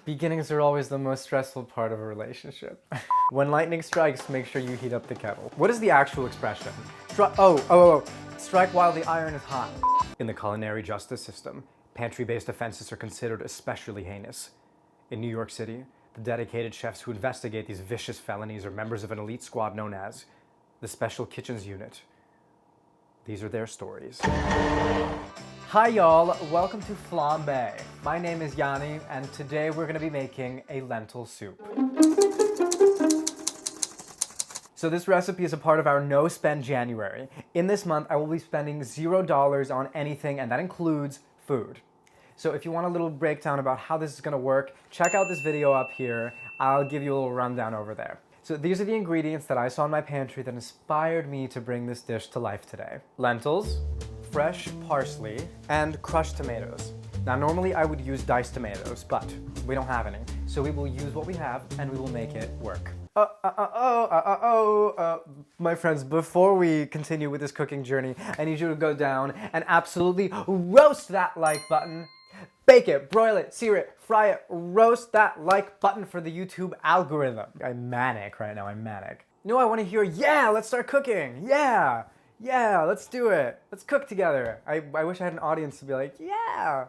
Beginnings are always the most stressful part of a relationship. When lightning strikes, make sure you heat up the kettle. What is the actual expression? Strike while the iron is hot. In the culinary justice system, pantry-based offenses are considered especially heinous. In New York City, the dedicated chefs who investigate these vicious felonies are members of an elite squad known as the Special Kitchens Unit. These are their stories. Hi y'all, welcome to Flambaé. My name is Yanni, and today we're gonna be making a lentil soup. So this recipe is a part of our No Spend January. In this month, I will be spending $0 on anything, and that includes food. So if you want a little breakdown about how this is gonna work, check out this video up here. I'll give you a little rundown over there. So these are the ingredients that I saw in my pantry that inspired me to bring this dish to life today. Lentils, fresh parsley, and crushed tomatoes. Now normally I would use diced tomatoes, but we don't have any. So we will use what we have and we will make it work. My friends, before we continue with this cooking journey, I need you to go down and absolutely roast that like button. Bake it, broil it, sear it, fry it, roast that like button for the YouTube algorithm. I'm manic right now, I'm manic. No, I want to hear, yeah, let's start cooking. Yeah, let's do it. Let's cook together. I wish I had an audience to be like, yeah.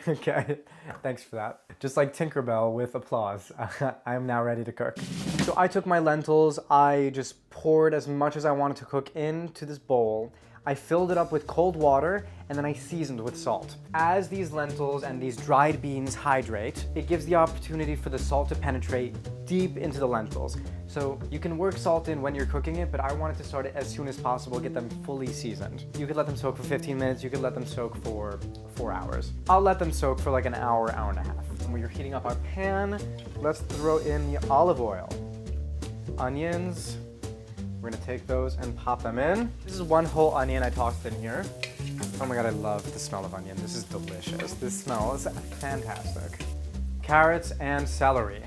Okay, thanks for that. Just like Tinkerbell with applause, I am now ready to cook. So I took my lentils, I just poured as much as I wanted to cook into this bowl. I filled it up with cold water, and then I seasoned with salt. As these lentils and these dried beans hydrate, it gives the opportunity for the salt to penetrate deep into the lentils. So you can work salt in when you're cooking it, but I wanted to start it as soon as possible, get them fully seasoned. You could let them soak for 15 minutes, you could let them soak for 4 hours. I'll let them soak for like an hour, hour and a half. When we're heating up our pan, let's throw in the olive oil. Onions. We're gonna take those and pop them in. This is one whole onion I tossed in here. Oh my god, I love the smell of onion. This is delicious. This smell is fantastic. Carrots and celery.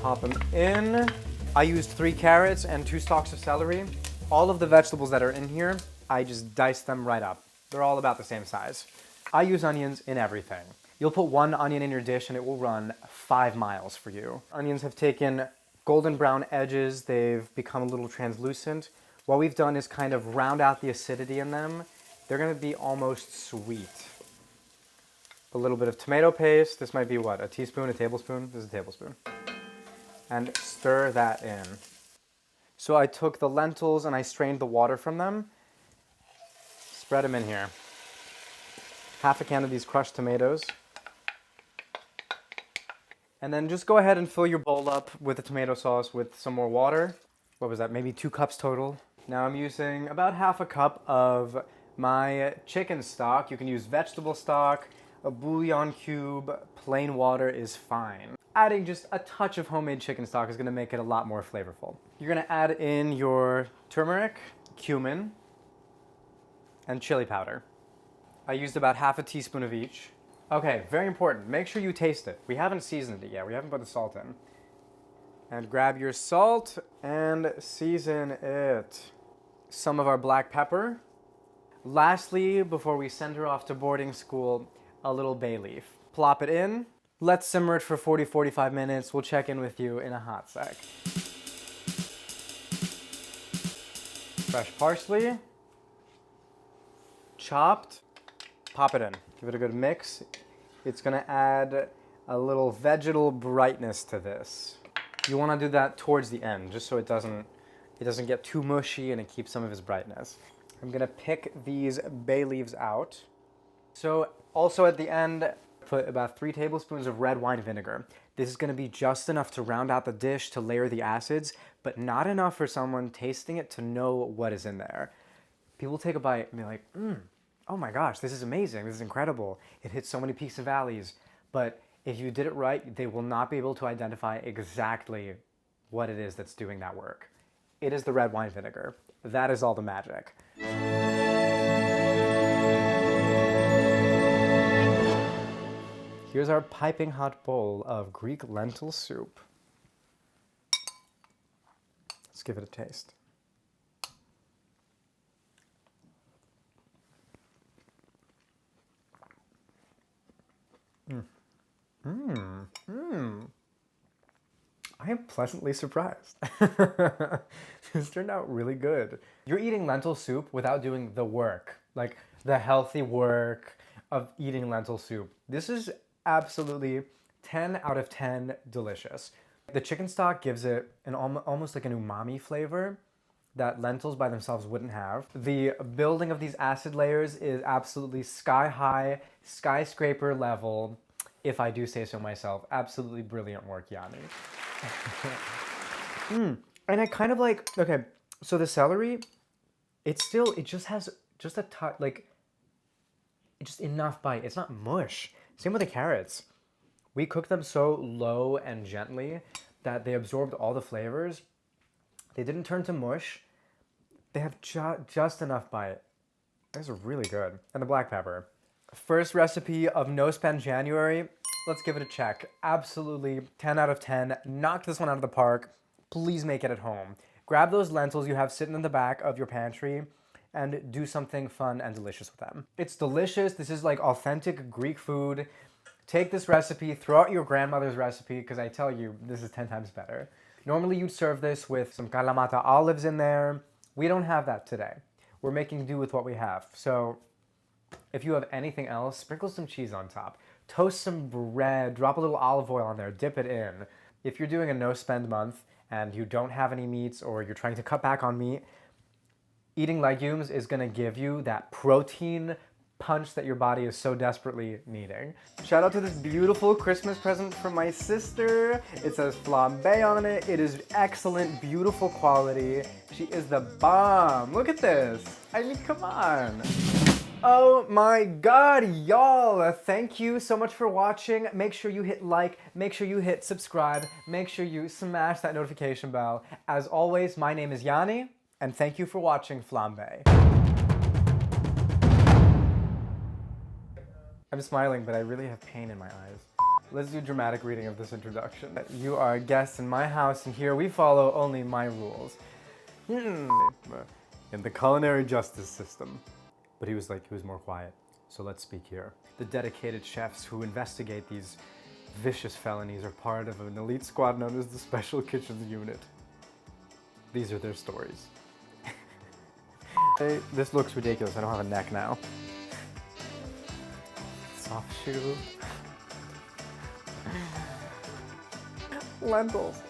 Pop them in. I used 3 carrots and 2 stalks of celery. All of the vegetables that are in here, I just diced them right up. They're all about the same size. I use onions in everything. You'll put 1 onion in your dish and it will run 5 miles for you. Onions have taken golden brown edges, they've become a little translucent. What we've done is kind of round out the acidity in them. They're gonna be almost sweet. A little bit of tomato paste. This might be what, a teaspoon, a tablespoon? This is a tablespoon. And stir that in. So I took the lentils and I strained the water from them. Spread them in here. Half a can of these crushed tomatoes. And then just go ahead and fill your bowl up with the tomato sauce with some more water. What was that, maybe 2 cups total? Now I'm using about half a cup of my chicken stock. You can use vegetable stock, a bouillon cube, plain water is fine. Adding just a touch of homemade chicken stock is gonna make it a lot more flavorful. You're gonna add in your turmeric, cumin, and chili powder. I used about half a teaspoon of each. Okay, very important. Make sure you taste it. We haven't seasoned it yet. We haven't put the salt in. And grab your salt and season it. Some of our black pepper. Lastly, before we send her off to boarding school, a little bay leaf. Plop it in. Let's simmer it for 40-45 minutes. We'll check in with you in a hot sec. Fresh parsley. Chopped. Pop it in. Give it a good mix. It's gonna add a little vegetal brightness to this. You wanna do that towards the end, just so it doesn't get too mushy and it keeps some of its brightness. I'm gonna pick these bay leaves out. So also at the end, put about 3 tablespoons of red wine vinegar. This is gonna be just enough to round out the dish to layer the acids, but not enough for someone tasting it to know what is in there. People take a bite and be like, oh my gosh, this is amazing, this is incredible. It hits so many peaks and valleys. But if you did it right, they will not be able to identify exactly what it is that's doing that work. It is the red wine vinegar. That is all the magic. Here's our piping hot bowl of Greek lentil soup. Let's give it a taste. I am pleasantly surprised. This turned out really good. You're eating lentil soup without doing the work, like the healthy work of eating lentil soup. This is absolutely 10 out of 10 delicious. The chicken stock gives it an almost like an umami flavor that lentils by themselves wouldn't have. The building of these acid layers is absolutely sky high, skyscraper level, if I do say so myself. Absolutely brilliant work, Yanni. And I kind of like, okay, so the celery, it just has just a touch, like, just enough bite. It's not mush. Same with the carrots. We cook them so low and gently that they absorbed all the flavors. They didn't turn to mush. They have just enough bite. These are really good. And the black pepper. First recipe of No Spend January. Let's give it a check. Absolutely 10 out of 10. Knocked this one out of the park. Please make it at home. Grab those lentils you have sitting in the back of your pantry and do something fun and delicious with them. It's delicious. This is like authentic Greek food. Take this recipe, throw out your grandmother's recipe, because I tell you, this is 10 times better. Normally you'd serve this with some Kalamata olives in there. We don't have that today. We're making do with what we have. So if you have anything else, sprinkle some cheese on top. Toast some bread, drop a little olive oil on there, dip it in. If you're doing a no-spend month and you don't have any meats or you're trying to cut back on meat, eating legumes is gonna give you that protein punch that your body is so desperately needing. Shout out to this beautiful Christmas present from my sister. It says Flambaé on it. It is excellent, beautiful quality. She is the bomb. Look at this. I mean, come on. Oh my God, y'all. Thank you so much for watching. Make sure you hit like, make sure you hit subscribe, make sure you smash that notification bell. As always, my name is Yanni, and thank you for watching Flambaé. I'm smiling, but I really have pain in my eyes. Let's do a dramatic reading of this introduction. You are guests in my house, and here we follow only my rules. In the culinary justice system. But he was more quiet. So let's speak here. The dedicated chefs who investigate these vicious felonies are part of an elite squad known as the Special Kitchens Unit. These are their stories. Hey, this looks ridiculous. I don't have a neck now. Soft shoe. Lentils.